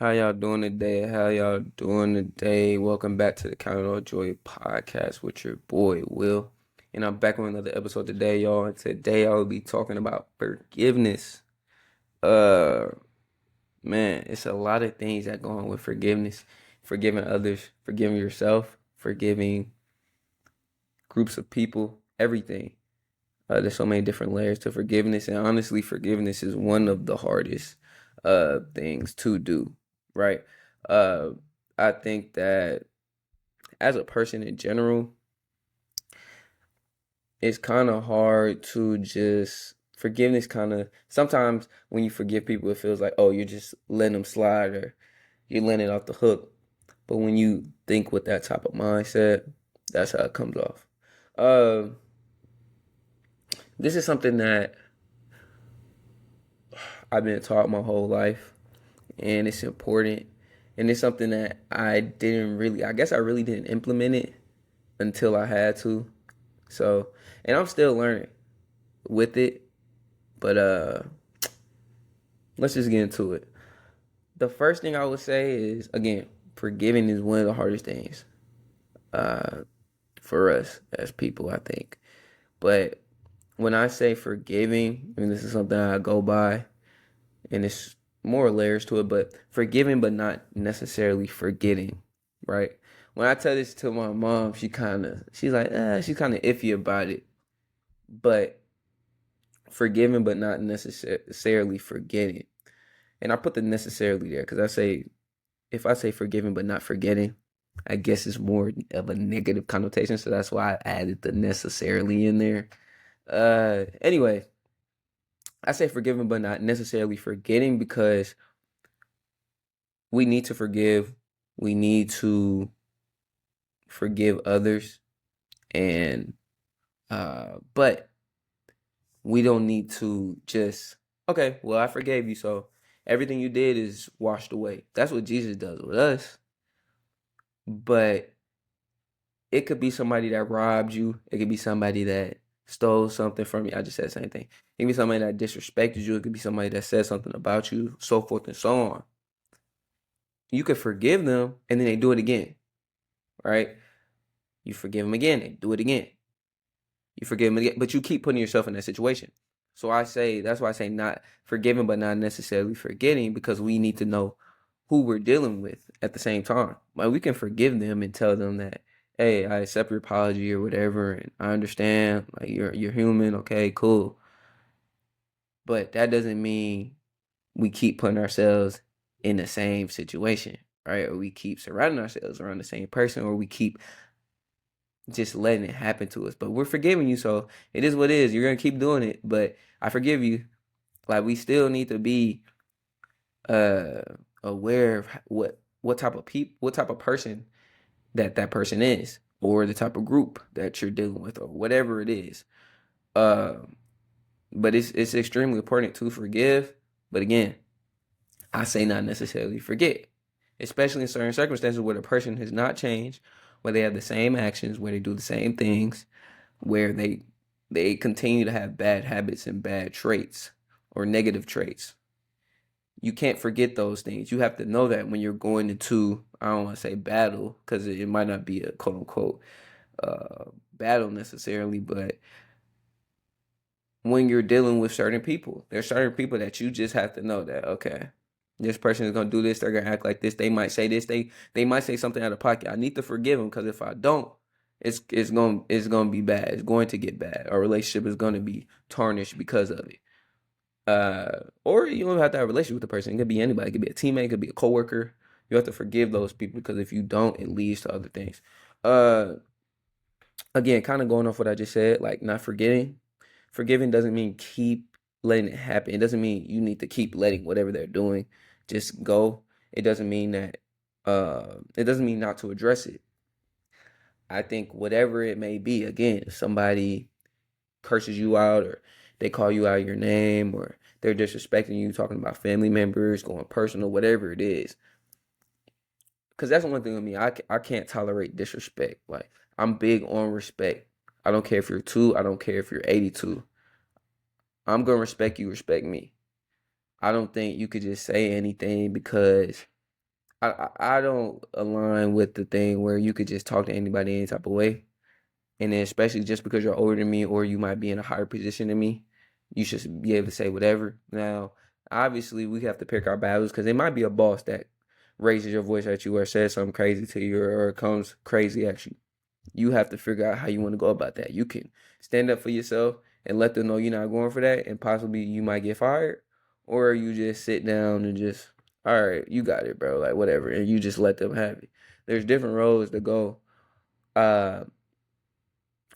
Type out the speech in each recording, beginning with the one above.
How y'all doing today? How y'all doing today? Welcome back to the Count It All Joy podcast with your boy Will. And I'm back on another episode today, y'all. And today I will be talking about forgiveness. Uh Man, it's a lot of things that go on with forgiveness. Forgiving others, forgiving yourself, forgiving groups of people, everything. There's so many different layers to forgiveness, and honestly, forgiveness is one of the hardest things to do, right? Uh I think that as a person in general, it's kind of hard to just forgiveness kind of sometimes when you forgive people it feels like, oh, you're just letting them slide or you're letting it off the hook. But when you think with that type of mindset, that's how it comes off. Uh, this is something that I've been taught my whole life, and it's important. And it's something that I guess I really didn't implement it until I had to. So, and I'm still learning with it, but let's just get into it. The first thing I would say is, again, forgiving is one of the hardest things uh for us as people, I think. But when I say forgiving, I mean this is something I go by, and it's more layers to it, but forgiving but not necessarily forgetting, right? When I tell this to my mom, she's like, she's kind of iffy about it. But forgiving but not necessarily forgetting. And I put the necessarily there because if I say forgiving but not forgetting, I guess it's more of a negative connotation. So that's why I added the necessarily in there. Anyway, I say forgiving but not necessarily forgetting because we need to forgive. We need to forgive others, and but we don't need to just, okay, well, I forgave you, so everything you did is washed away. That's what Jesus does with us. But it could be somebody that robbed you. It could be somebody that stole something from you. I just said the same thing. It could be somebody that disrespected you. It could be somebody that said something about you, so forth and so on. You could forgive them and then they do it again, right? You forgive them again, they do it again. You forgive them again, but you keep putting yourself in that situation. So that's why I say not forgiving, but not necessarily forgetting, because we need to know who we're dealing with at the same time. Like, we can forgive them and tell them that, hey, I accept your apology or whatever, and I understand, like, you're human, okay, cool. But that doesn't mean we keep putting ourselves in the same situation, right? Or we keep surrounding ourselves around the same person, or we keep just letting it happen to us. But we're forgiving you, so it is what it is. You're gonna keep doing it, but I forgive you. Like, we still need to be uh aware of what type of person that person is, or the type of group that you're dealing with, or whatever it is. Uh, but it's extremely important to forgive. But again, I say not necessarily forget, especially in certain circumstances where the person has not changed, where they have the same actions, where they do the same things, where they continue to have bad habits and bad traits or negative traits. You can't forget those things. You have to know that when you're going into, I don't want to say battle, because it might not be a quote unquote battle necessarily, but when you're dealing with certain people, there's certain people that you just have to know that, okay, this person is gonna do this. They're gonna act like this. They might say this. They might say something out of pocket. I need to forgive them, because if I don't, it's gonna be bad. It's going to get bad. Our relationship is gonna be tarnished because of it. Or you don't have to have a relationship with the person. It could be anybody. It could be a teammate. It could be a coworker. You have to forgive those people, because if you don't, it leads to other things. Uh, Again, kind of going off what I just said, like not forgetting. Forgiving doesn't mean keep letting it happen. It doesn't mean you need to keep letting whatever they're doing just go. It doesn't mean that. It doesn't mean not to address it. I think whatever it may be, again, if somebody curses you out, or they call you out your name, or they're disrespecting you, talking about family members, going personal, whatever it is. Because that's one thing with me. I can't tolerate disrespect. Like, I'm big on respect. I don't care if you're two. I don't care if you're 82. I'm going to respect you, respect me. I don't think you could just say anything because I don't align with the thing where you could just talk to anybody any type of way. And then especially just because you're older than me or you might be in a higher position than me, you should be able to say whatever. Now, obviously, we have to pick our battles because it might be a boss that raises your voice at you or says something crazy to you or comes crazy at you. You have to figure out how you want to go about that. You can stand up for yourself and let them know you're not going for that, and possibly you might get fired, or you just sit down and just, all right, you got it, bro, like whatever, and you just let them have it. There's different roads to go. Uh,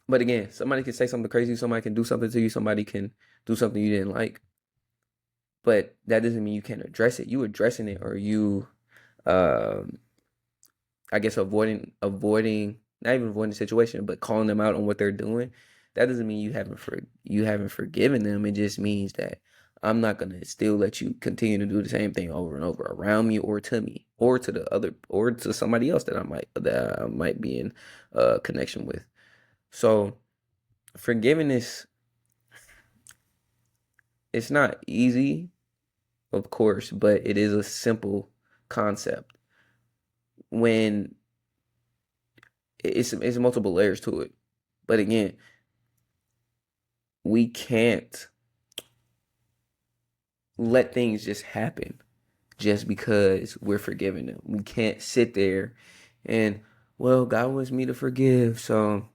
but again, somebody can say something crazy, somebody can do something to you, somebody can do something you didn't like, but that doesn't mean you can't address it. You addressing it, or you, um, I guess avoiding not even avoiding the situation, but calling them out on what they're doing. That doesn't mean you haven't forgiven them. It just means that I'm not gonna still let you continue to do the same thing over and over around me, or to the other, or to somebody else that I might be in connection with. So forgiveness, it's not easy, of course, but it is a simple concept when it's multiple layers to it. But again, we can't let things just happen just because we're forgiving them. We can't sit there and, well, God wants me to forgive, so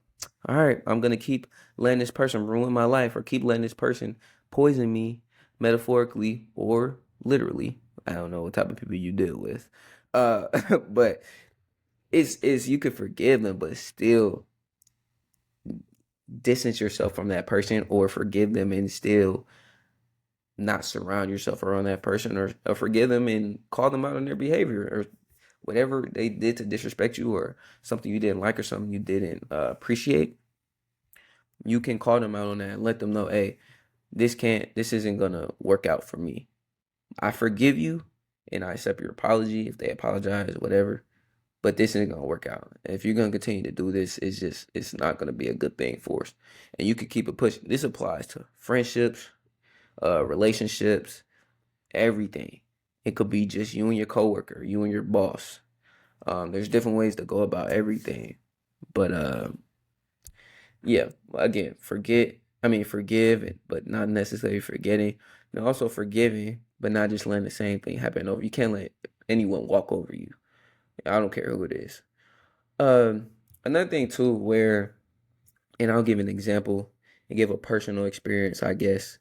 all right, I'm gonna keep letting this person ruin my life or keep letting this person poison me, metaphorically or literally. I don't know what type of people you deal with. Uh but it's you could forgive them but still distance yourself from that person, or forgive them and still not surround yourself around that person, or forgive them and call them out on their behavior or whatever they did to disrespect you, or something you didn't like or something you didn't appreciate. You can call them out on that and let them know, hey, this isn't gonna work out for me. I forgive you and I accept your apology if they apologize, whatever. But this isn't gonna work out. If you're gonna continue to do this, it's not gonna be a good thing for us. And you can keep it pushing. This applies to friendships, relationships, everything. It could be just you and your coworker, you and your boss. There's different ways to go about everything. But yeah, again, forgive, but not necessarily forgetting. And also forgiving, but not just letting the same thing happen over. You can't let anyone walk over you. I don't care who it is. Another thing too, where, and I'll give an example and give a personal experience, I guess,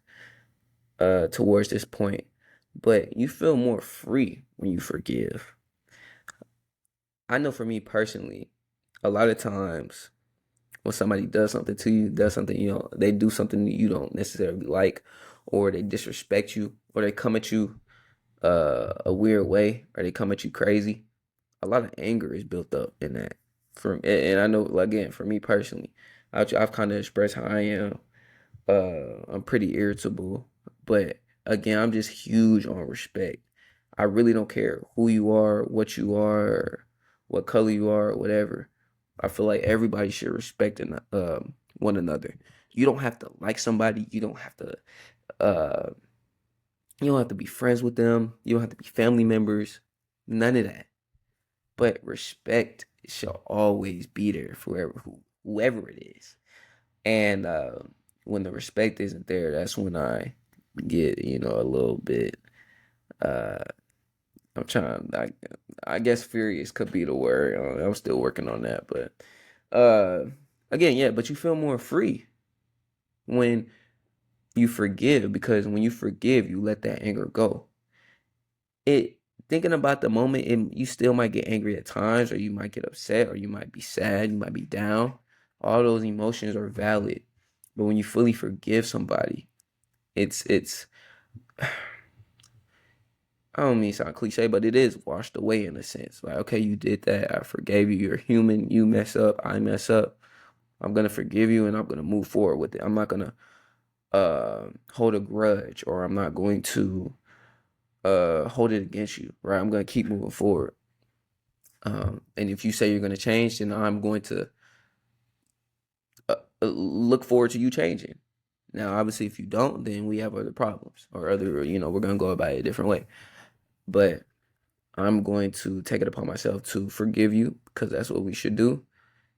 towards this point. But you feel more free when you forgive. I know for me personally, a lot of times when somebody does something to you, does something, they do something that you don't necessarily like, or they disrespect you, or they come at you a weird way, or they come at you crazy. A lot of anger is built up in that. And I know, again, for me personally, I've kind of expressed how I am. I'm pretty irritable, but again, I'm just huge on respect. I really don't care who you are, what you are, what color you are, whatever. I feel like everybody should respect one another. You don't have to like somebody. Uh, you don't have to be friends with them. You don't have to be family members. None of that. But respect shall always be there for whoever it is. And when the respect isn't there, that's when I get, a little bit. Uh, I'm trying. I guess furious could be the word. I'm still working on that, but again, yeah. But you feel more free when you forgive, because when you forgive, you let that anger go. It Thinking about the moment, you still might get angry at times, or you might get upset, or you might be sad, you might be down. All those emotions are valid, but when you fully forgive somebody, it's I don't mean to sound cliche, but it is washed away in a sense. Like, okay, you did that. I forgave you. You're human. You mess up. I mess up. I'm gonna forgive you, and I'm gonna move forward with it. I'm not gonna hold a grudge, or I'm not going to hold it against you. Right? I'm gonna keep moving forward. And if you say you're gonna change, then I'm going to look forward to you changing. Now, obviously, if you don't, then we have other problems, or we're gonna go about it a different way. But I'm going to take it upon myself to forgive you because that's what we should do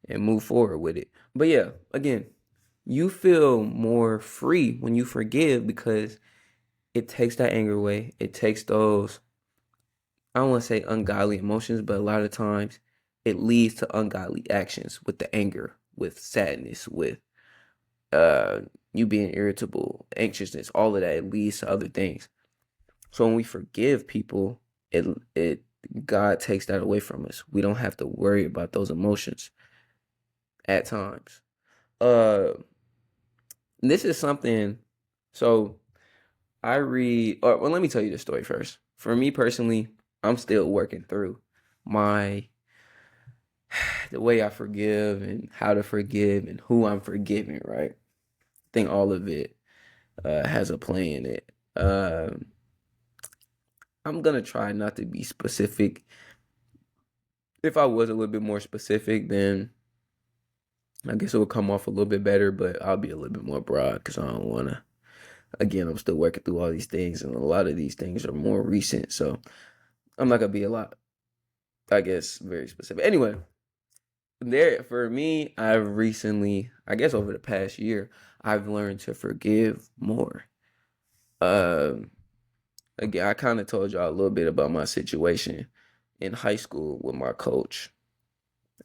and move forward with it. But yeah, again, you feel more free when you forgive because it takes that anger away. It takes those, I don't want to say ungodly emotions, but a lot of times it leads to ungodly actions with the anger, with sadness, with uh you being irritable, anxiousness, all of that. It leads to other things. So when we forgive people, it God takes that away from us. We don't have to worry about those emotions at times. Uh this is something, so I read, or well, let me tell you the story first. For me personally, I'm still working through my the way I forgive and how to forgive and who I'm forgiving, right? I think all of it has a play in it. I'm gonna try not to be specific. If I was a little bit more specific, then I guess it would come off a little bit better, but I'll be a little bit more broad because I don't want to. Again, I'm still working through all these things, and a lot of these things are more recent, so I'm not gonna be a lot, I guess, very specific. Anyway, there for me, I've recently, I guess, over the past year, I've learned to forgive more. Um, Again, I kind of told y'all a little bit about my situation in high school with my coach.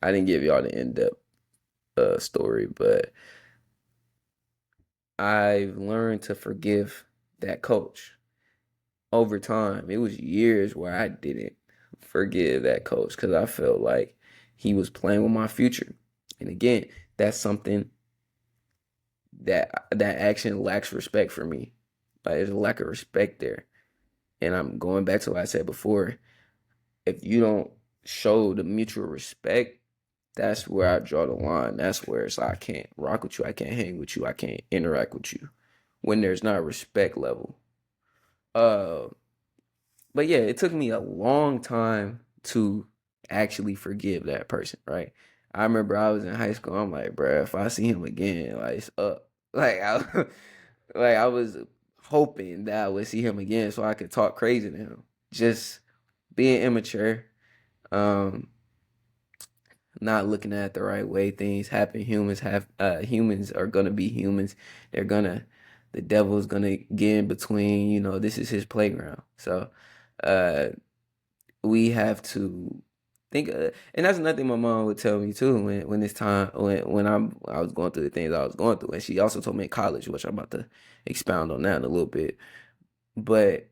I didn't give y'all the in-depth story, but I've learned to forgive that coach over time. It was years where I didn't forgive that coach because I felt like he was playing with my future. And again, that's something that action lacks respect for me. Like there's a lack of respect there. And I'm going back to what I said before. If you don't show the mutual respect, that's where I draw the line. That's where it's like I can't rock with you, I can't hang with you, I can't interact with you when there's not a respect level. Uh, but yeah, it took me a long time to actually forgive that person, right? I remember I was in high school. I'm like, bruh, if I see him again, like it's up. Like I, like I was hoping that I would see him again so I could talk crazy to him. Just being immature. Um, not looking at it the right way. Things happen. Humans are gonna be humans. They're gonna the devil's gonna get in between, this is his playground. So uh we have to think and that's another thing my mom would tell me too when it's time when I was going through the things I was going through. And she also told me in college, which I'm about to expound on that in a little bit. But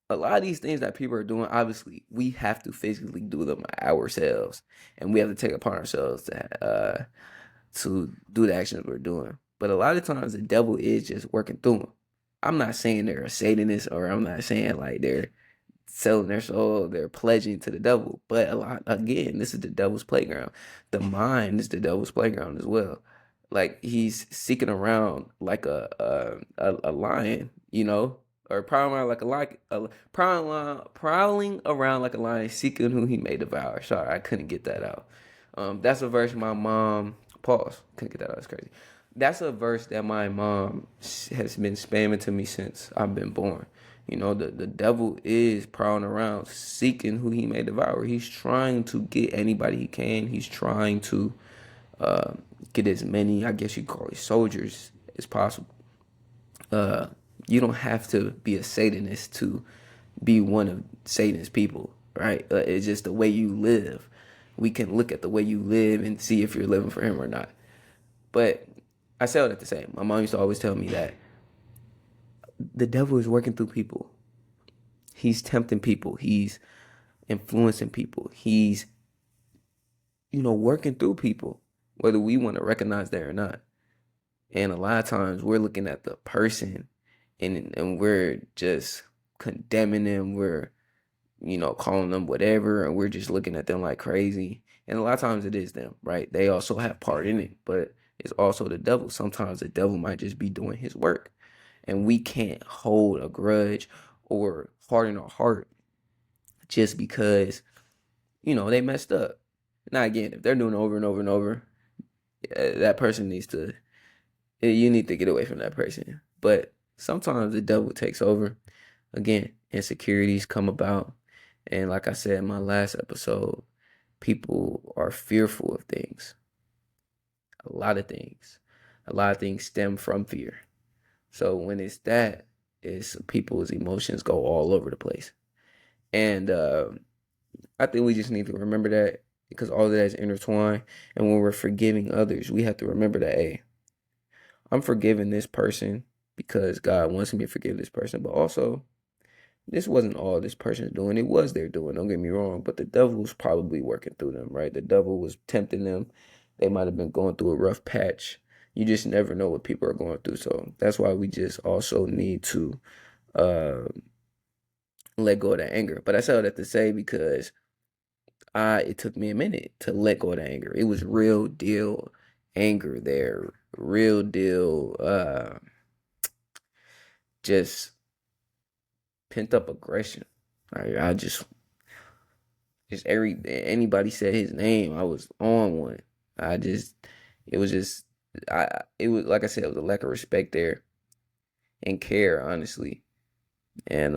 a lot of these things that people are doing, obviously, we have to physically do them ourselves, and we have to take it upon ourselves to do the actions we're doing. But a lot of times, the devil is just working through them. I'm not saying they're a Satanist, or I'm not saying like they're selling their soul, they're pledging to the devil. But a lot, again, this is the devil's playground. The mind is the devil's playground as well. Like he's seeking around like a lion, or prowling around like prowling around like a lion, seeking who he may devour. Sorry, I couldn't get that out. That's a verse my mom. Pause. Couldn't get that out. That's crazy. That's a verse that my mom has been spamming to me since I've been born. The devil is prowling around seeking who he may devour. He's trying to get anybody he can. He's trying to uh, get as many, I guess you call it, soldiers as possible. Uh, you don't have to be a Satanist to be one of Satan's people, right? It's just the way you live. We can look at the way you live and see if you're living for him or not. But I say all that to say, my mom used to always tell me that the devil is working through people. He's tempting people. He's influencing people. He's, working through people, whether we want to recognize that or not. And a lot of times we're looking at the person and we're just condemning them. We're, calling them whatever, and we're just looking at them like crazy. And a lot of times it is them, right? They also have part in it, but it's also the devil. Sometimes the devil might just be doing his work. And we can't hold a grudge or harden our heart just because, they messed up. Now, again, if they're doing it over and over and over, that person you need to get away from that person. But sometimes the devil takes over. Again, insecurities come about, And like I said in my last episode, people are fearful of things. A lot of things. A lot of things stem from fear. So when it's that, it's people's emotions go all over the place. And I think we just need to remember that because all of that is intertwined. And when we're forgiving others, we have to remember that, hey, I'm forgiving this person because God wants me to forgive this person. But also, this wasn't all this person's doing. It was their doing, don't get me wrong. But the devil was probably working through them, right? The devil was tempting them. They might have been going through a rough patch. You just never know what people are going through. So that's why we just also need to uh, let go of that anger. But I said that to say because it took me a minute to let go of the anger. It was real deal anger there, real deal just pent up aggression. I just anybody said his name, I was on one. I just it was just it was like I said, it was a lack of respect there and care, honestly. And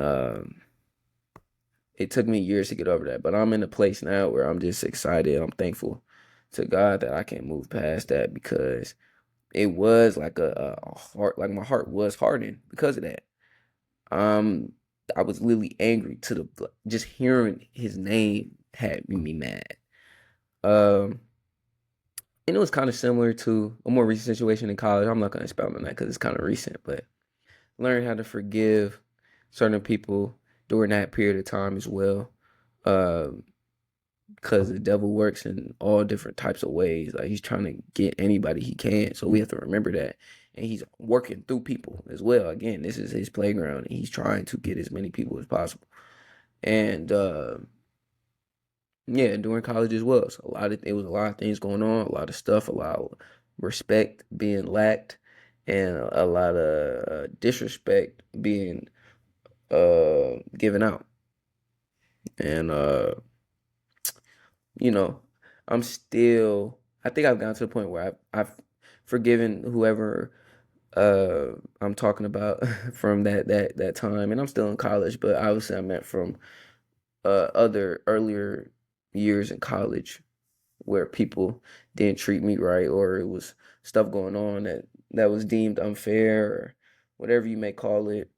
it took me years to get over that, but I'm in a place now where I'm just excited. I'm thankful to God that I can move past that because it was like a heart, like my heart was hardened because of that. Um, I was literally angry to the just hearing his name had me mad. Um, and it was kind of similar to a more recent situation in college. I'm not gonna expound on that because it's kind of recent, but learn how to forgive certain people during that period of time as well. Um, because the devil works in all different types of ways. Like he's trying to get anybody he can. So we have to remember that. And he's working through people as well. Again, this is his playground and he's trying to get as many people as possible. And yeah, during college as well. So it was a lot of things going on, a lot of stuff, a lot of respect being lacked, and a lot of disrespect being given out. And you know, I'm still. I think I've gotten to the point where I've forgiven whoever I'm talking about from that time, and I'm still in college, but obviously I meant from other earlier years in college where people didn't treat me right, or it was stuff going on that was deemed unfair, or whatever you may call it,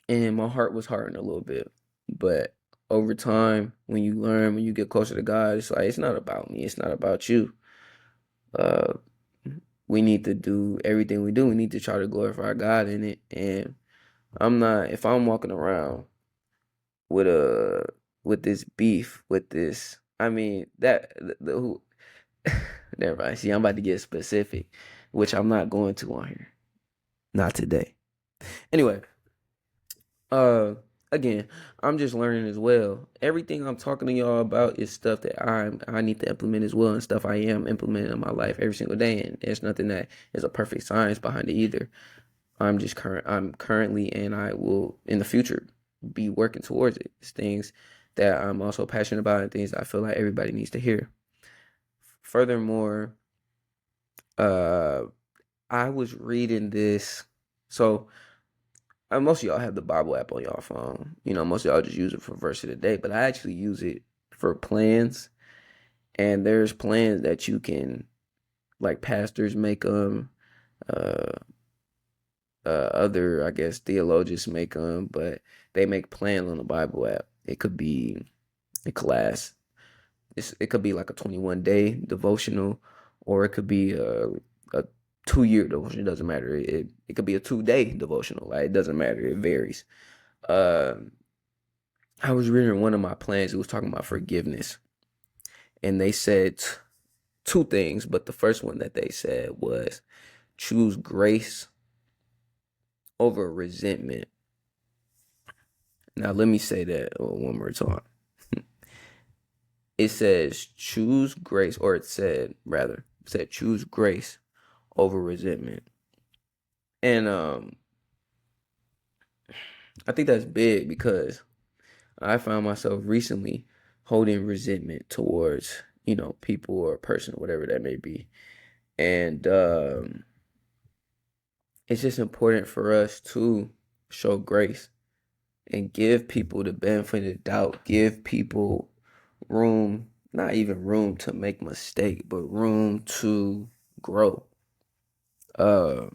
and my heart was hardened a little bit, but over time, when you learn, when you get closer to God, it's like it's not about me, it's not about you. Uh, we need to do everything we do. We need to try to glorify God in it. And I'm not if I'm walking around with a with this beef, with this I mean that the who never mind. See, I'm about to get specific, which I'm not going to on here. Not today. Anyway, Uh, again, I'm just learning as well. Everything I'm talking to y'all about is stuff that I need to implement as well, and stuff I am implementing in my life every single day. And there's nothing that is a perfect science behind it either. I'm currently, and I will in the future be working towards it. It's things that I'm also passionate about, and things that I feel like everybody needs to hear. Furthermore, uh, I was reading this, so. Most of y'all have the Bible app on y'all phone. You know, most of y'all just use it for verse of the day, but I actually use it for plans. And there's plans that you can, like pastors make them, uh, other, I guess, theologians make them, but they make plans on the Bible app. It could be a class. It could be like a 21-day devotional, or it could be a 2 year devotion. It doesn't matter. It could be a 2 day devotional. Like it doesn't matter. It varies. Um, I was reading one of my plans. It was talking about forgiveness, and they said two things. But the first one that they said was choose grace over resentment. Now let me say that one more time. It says choose grace, or it said choose grace over resentment, and I think that's big because I found myself recently holding resentment towards people or a person, whatever that may be, and it's just important for us to show grace and give people the benefit of the doubt, give people room, not even room to make mistake, but room to grow. Uh,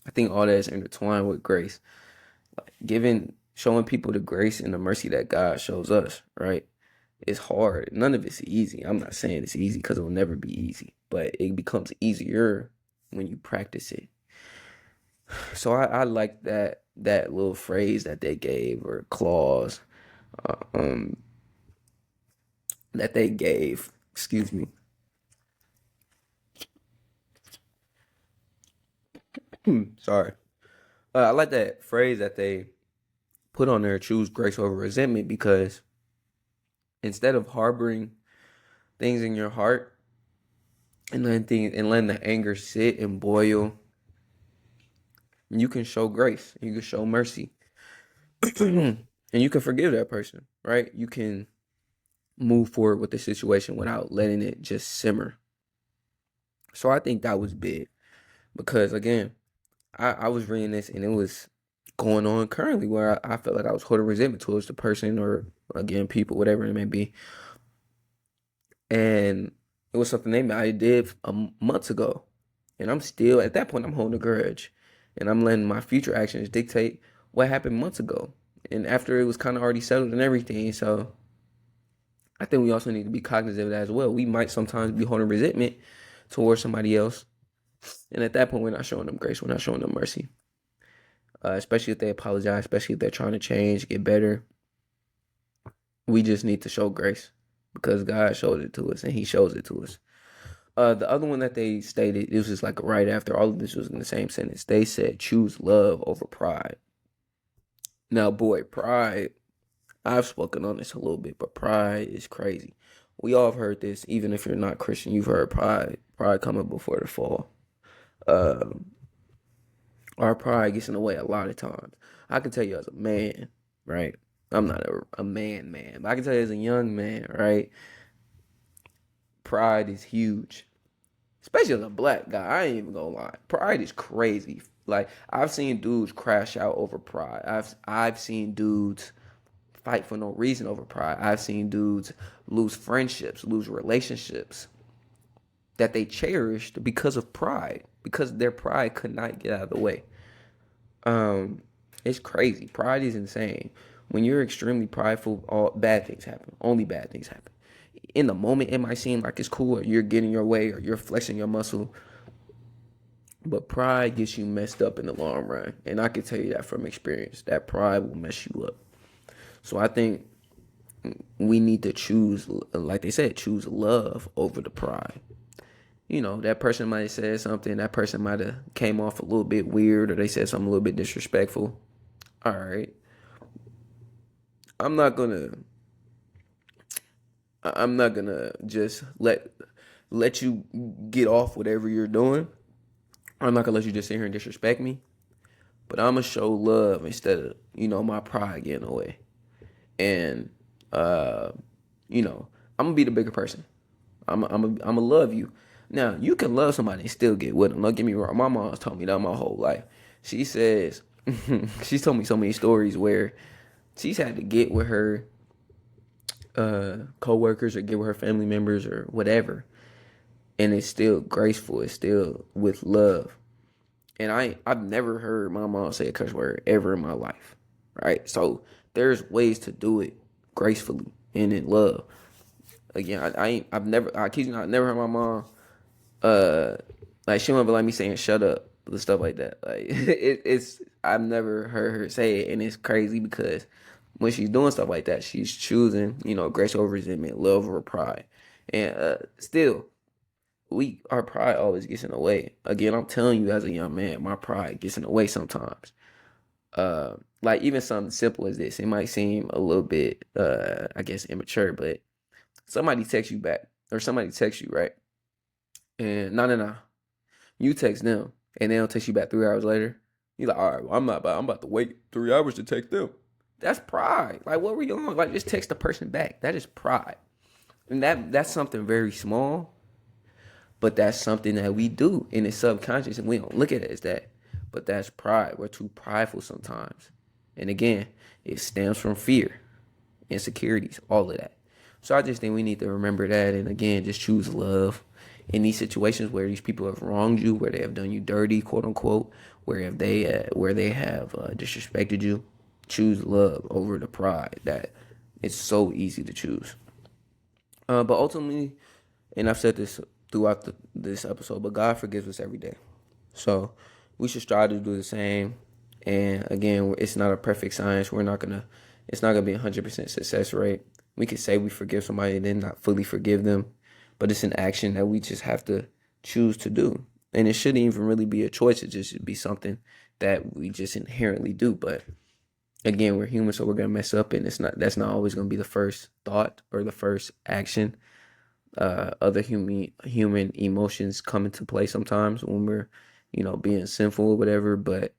I think all that is intertwined with grace. Showing people the grace and the mercy that God shows us, right? It's hard. None of it's easy. I'm not saying it's easy because it'll never be easy, but it becomes easier when you practice it. So I like that little phrase that they gave or clause uh, um that they gave. Excuse me. Sorry. I like that phrase that they put on there, choose grace over resentment, because instead of harboring things in your heart and letting the anger sit and boil, you can show grace, you can show mercy, and you can forgive that person, right? You can move forward with the situation without letting it just simmer. So I think that was big because again, I was reading this and it was going on currently where I felt like I was holding resentment towards the person or again people, whatever it may be, and it was something I did months ago, and I'm still at that point. I'm holding a grudge, and I'm letting my future actions dictate what happened months ago, and after it was kind of already settled and everything. So I think we also need to be cognizant of that as well. We might sometimes be holding resentment towards somebody else, and at that point, we're not showing them grace. We're not showing them mercy, especially if they apologize, especially if they're trying to change, get better. We just need to show grace because God showed it to us, and He shows it to us. The other one that they stated, it was just like right after all of this was in the same sentence. They said, choose love over pride. Now, boy, pride, I've spoken on this a little bit, but pride is crazy. We all have heard this, even if you're not Christian, you've heard pride coming before the fall. Um, our pride gets in the way a lot of times. I can tell you as a man, right? I'm not a man, but I can tell you as a young man, right? Pride is huge, especially as a black guy. I ain't even gonna lie. Pride is crazy. Like I've seen dudes crash out over pride. I've seen dudes fight for no reason over pride. I've seen dudes lose friendships, lose relationships that they cherished because of pride, because their pride could not get out of the way. Um, it's crazy. Pride is insane. When you're extremely prideful, all bad things happen. Only bad things happen. In the moment, it might seem like it's cool, or you're getting your way, or you're flexing your muscle. But pride gets you messed up in the long run. And I can tell you that from experience. That pride will mess you up. So I think we need to choose, like they said, choose love over the pride. You know, that person might have said something, that person might have came off a little bit weird, or they said something a little bit disrespectful. All right. I'm not gonna I'm not gonna just let you get off whatever you're doing. I'm not gonna let you just sit here and disrespect me. But I'm gonna show love instead of, my pride getting away. And uh, I'm gonna be the bigger person. I'm gonna love you. Now you can love somebody and still get with them. Don't get me wrong. My mom's told me that my whole life. She says she's told me so many stories where she's had to get with her co-workers or get with her family members or whatever, and it's still graceful. It's still with love. And I've never heard my mom say a curse word ever in my life, right? So there's ways to do it gracefully and in love. Again, I kid you not, I never heard my mom like she wouldn't let me saying shut up and stuff like that. Like it's I've never heard her say it, and it's crazy because when she's doing stuff like that, she's choosing grace over resentment, love over pride, and still our pride always gets in the way. Again, I'm telling you as a young man, my pride gets in the way sometimes. Like even something simple as this, it might seem a little bit I guess immature, but somebody texts you back or somebody texts you, right? And no. You text them and they don't text you back 3 hours later. You're like, all right, well, I'm about to wait 3 hours to text them. That's pride. Like, what were you on? Like, just text the person back. That is pride. And that's something very small, but that's something that we do in the subconscious, and we don't look at it as that. But that's pride. We're too prideful sometimes. And again, it stems from fear, insecurities, all of that. So I just think we need to remember that, and again, just choose love in these situations where these people have wronged you, where they have done you dirty, quote unquote, where they have disrespected you. Choose love over the pride that it's so easy to choose. But ultimately, and I've said this throughout this episode, but God forgives us every day. So we should strive to do the same. And again, it's not a perfect science. It's not gonna be 100% success rate. We could say we forgive somebody and then not fully forgive them, but it's an action that we just have to choose to do. And it shouldn't even really be a choice. It just should be something that we just inherently do. But again, we're human, so we're gonna mess up, and that's not always gonna be the first thought or the first action. Other human emotions come into play sometimes when we're, being sinful or whatever. But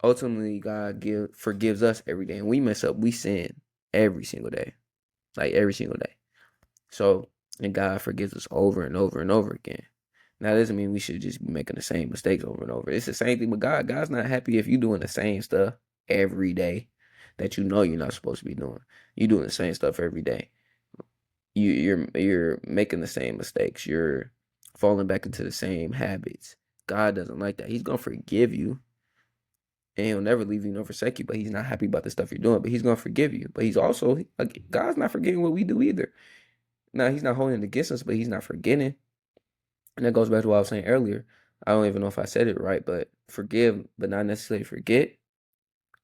ultimately, God forgives us every day, and we mess up, we sin every single day, like every single day. So, and God forgives us over and over and over again. Now, that doesn't mean we should just be making the same mistakes over and over. It's the same thing with God. God's not happy if you're doing the same stuff every day that you know you're not supposed to be doing. You're doing the same stuff every day. You're making the same mistakes. You're falling back into the same habits. God doesn't like that. He's gonna forgive you, and he'll never leave you nor forsake you. But he's not happy about the stuff you're doing. But he's gonna forgive you. But he's also God's not forgetting what we do either. Now he's not holding it against us, but he's not forgetting. And that goes back to what I was saying earlier. I don't even know if I said it right, but forgive, but not necessarily forget.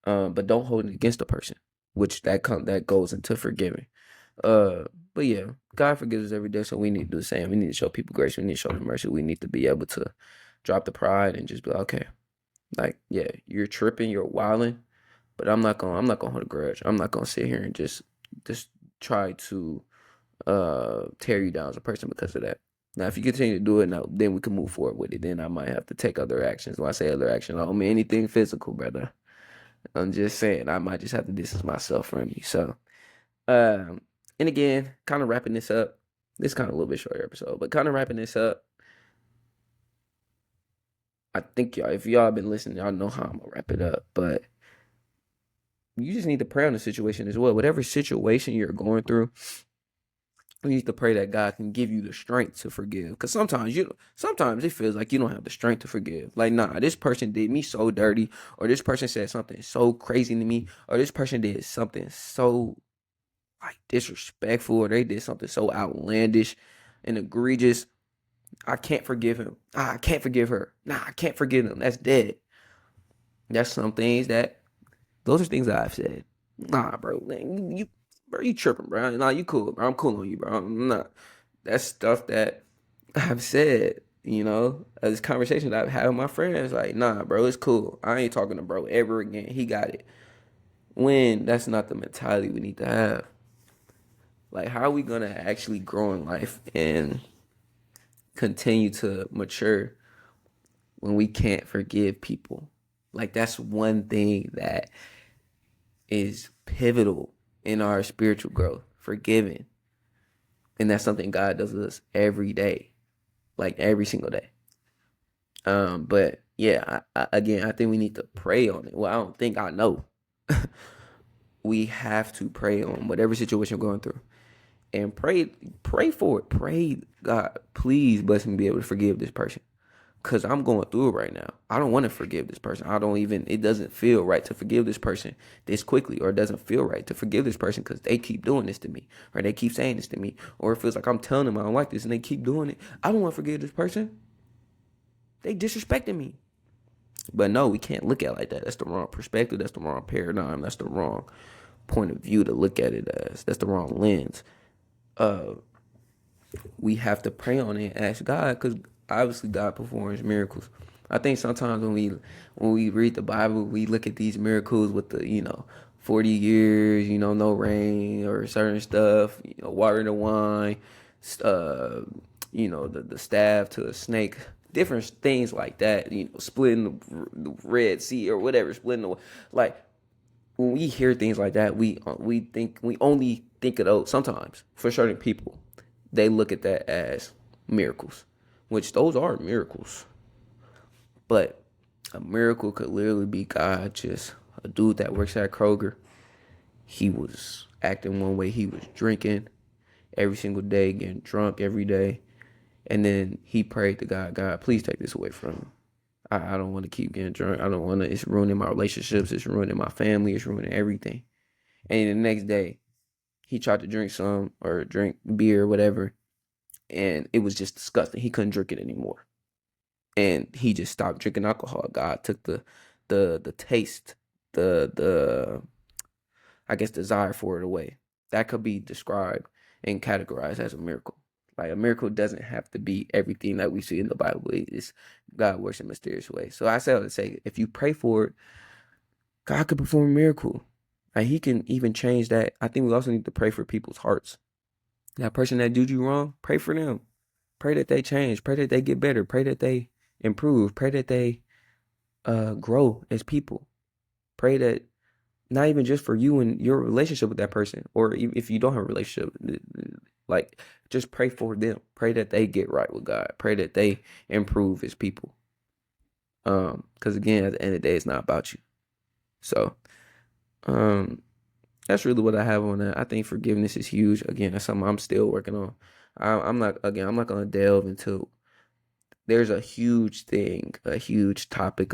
But don't hold it against the person, which that goes into forgiving. Uh, but yeah, God forgives us every day, so we need to do the same. We need to show people grace. We need to show them mercy. We need to be able to drop the pride and just be like, okay, like, yeah, you're tripping, you're wilding, but I'm not gonna hold a grudge. I'm not gonna sit here and just try to tear you down as a person because of that. Now, if you continue to do it, now then we can move forward with it. Then I might have to take other actions. When I say other actions, I don't mean anything physical, brother. I'm just saying I might just have to distance myself from you. So, um, and again, kind of wrapping this up. This is kind of a little bit shorter episode, but kind of wrapping this up. I think y'all, if y'all have been listening, y'all know how I'm gonna wrap it up. But you just need to pray on the situation as well. Whatever situation you're going through, you need to pray that God can give you the strength to forgive. Because sometimes it feels like you don't have the strength to forgive. Like, nah, this person did me so dirty, or this person said something so crazy to me, or this person did something so like disrespectful, or they did something so outlandish and egregious. I can't forgive him. I can't forgive her. Nah, I can't forgive them. That's dead. That's some things that those are things that I've said. Nah, bro, man, you tripping, bro. Nah, you cool, bro. I'm cool on you, bro. I'm not. That's stuff that I've said. This conversation that I've had with my friends, like, nah, bro, it's cool. I ain't talking to bro ever again. He got it. When that's not the mentality we need to have. Like, how are we gonna actually grow in life and continue to mature when we can't forgive people? Like, that's one thing that is pivotal in our spiritual growth, forgiving. And that's something God does with us every day, like every single day. But yeah, again, I think we need to pray on it. Well, I don't think I know. We have to pray on whatever situation we're going through. And pray for it. Pray, God, please bless me to be able to forgive this person. Because I'm going through it right now. I don't want to forgive this person. It doesn't feel right to forgive this person this quickly. Or it doesn't feel right to forgive this person because they keep doing this to me. Or they keep saying this to me. Or it feels like I'm telling them I don't like this and they keep doing it. I don't want to forgive this person. They disrespecting me. But no, we can't look at it like that. That's the wrong perspective. That's the wrong paradigm. That's the wrong point of view to look at it as. That's the wrong lens. We have to pray on it and ask God, because obviously God performs miracles. I think sometimes when we read the Bible, we look at these miracles with the 40 years, no rain or certain stuff, water to wine, the staff to a snake, different things like that, splitting the Red Sea or whatever, like, when we hear things like that, we only think of those. Sometimes for certain people, they look at that as miracles, which those are miracles. But a miracle could literally be God just a dude that works at Kroger. He was acting one way. He was drinking every single day, getting drunk every day. And then he prayed to God, God, please take this away from me. I don't want to keep getting drunk. I don't want to. It's ruining my relationships. It's ruining my family. It's ruining everything. And the next day, he tried to drink some or drink beer or whatever. And it was just disgusting. He couldn't drink it anymore. And he just stopped drinking alcohol. God took the taste, the I guess desire for it away. That could be described and categorized as a miracle. Like a miracle doesn't have to be everything that we see in the Bible. It's God works in mysterious ways. So I say all to say, if you pray for it, God could perform a miracle. Like He can even change that. I think we also need to pray for people's hearts. That person that did you wrong, pray for them. Pray that they change. Pray that they get better. Pray that they improve. Pray that they grow as people. Pray that not even just for you and your relationship with that person, or if you don't have a relationship, like just pray for them. Pray that they get right with God. Pray that they improve as people. Because again, at the end of the day, it's not about you. So, that's really what I have on that. I think forgiveness is huge. Again, that's something I'm still working on. I'm not gonna delve into. There's a huge thing, a huge topic,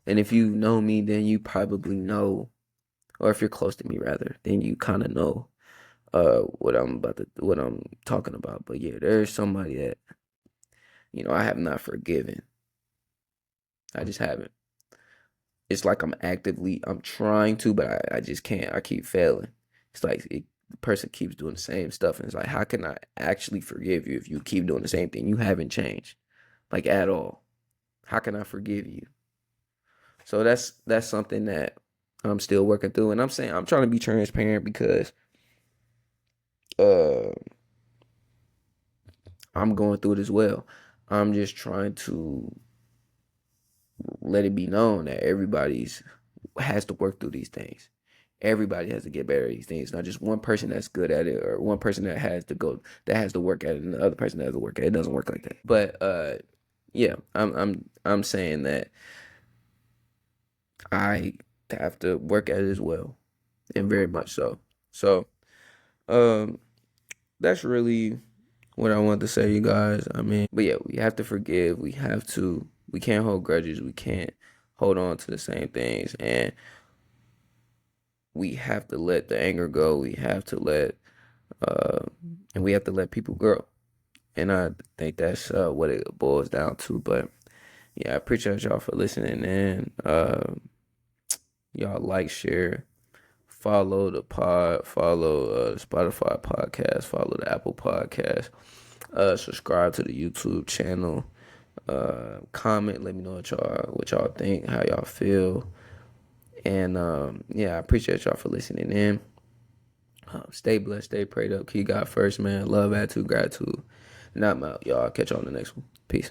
and if you know me, then you probably know, or if you're close to me rather, then you kind of know what I'm talking about. But yeah, there's somebody that I have not forgiven. I just haven't. It's like I'm trying to, but I just can't. I keep failing. It's like the person keeps doing the same stuff, and it's like, how can I actually forgive you if you keep doing the same thing? You haven't changed, like at all. How can I forgive you? So that's something that I'm still working through, and I'm saying I'm trying to be transparent because uh I'm going through it as well. I'm just trying to let it be known that everybody's has to work through these things. Everybody has to get better at these things. Not just one person that's good at it, or one person that has to work at it, and the other person that has to work at it. It doesn't work like that. But yeah, I'm saying that I have to work at it as well, and very much so. So um, that's really what I want to say, you guys. I mean, but yeah, we have to forgive. We can't hold grudges. We can't hold on to the same things, and we have to let the anger go. We have to uh, and we have to let people grow. And I think that's what it boils down to. But yeah, I appreciate y'all for listening, and y'all like, share, follow the pod, follow the Spotify podcast, follow the Apple podcast, subscribe to the YouTube channel, comment, let me know what y'all think, how y'all feel, and yeah, I appreciate y'all for listening in. Stay blessed, stay prayed up, keep God first, man. Love, attitude, gratitude, and I'm out, y'all. Catch y'all on the next one. Peace.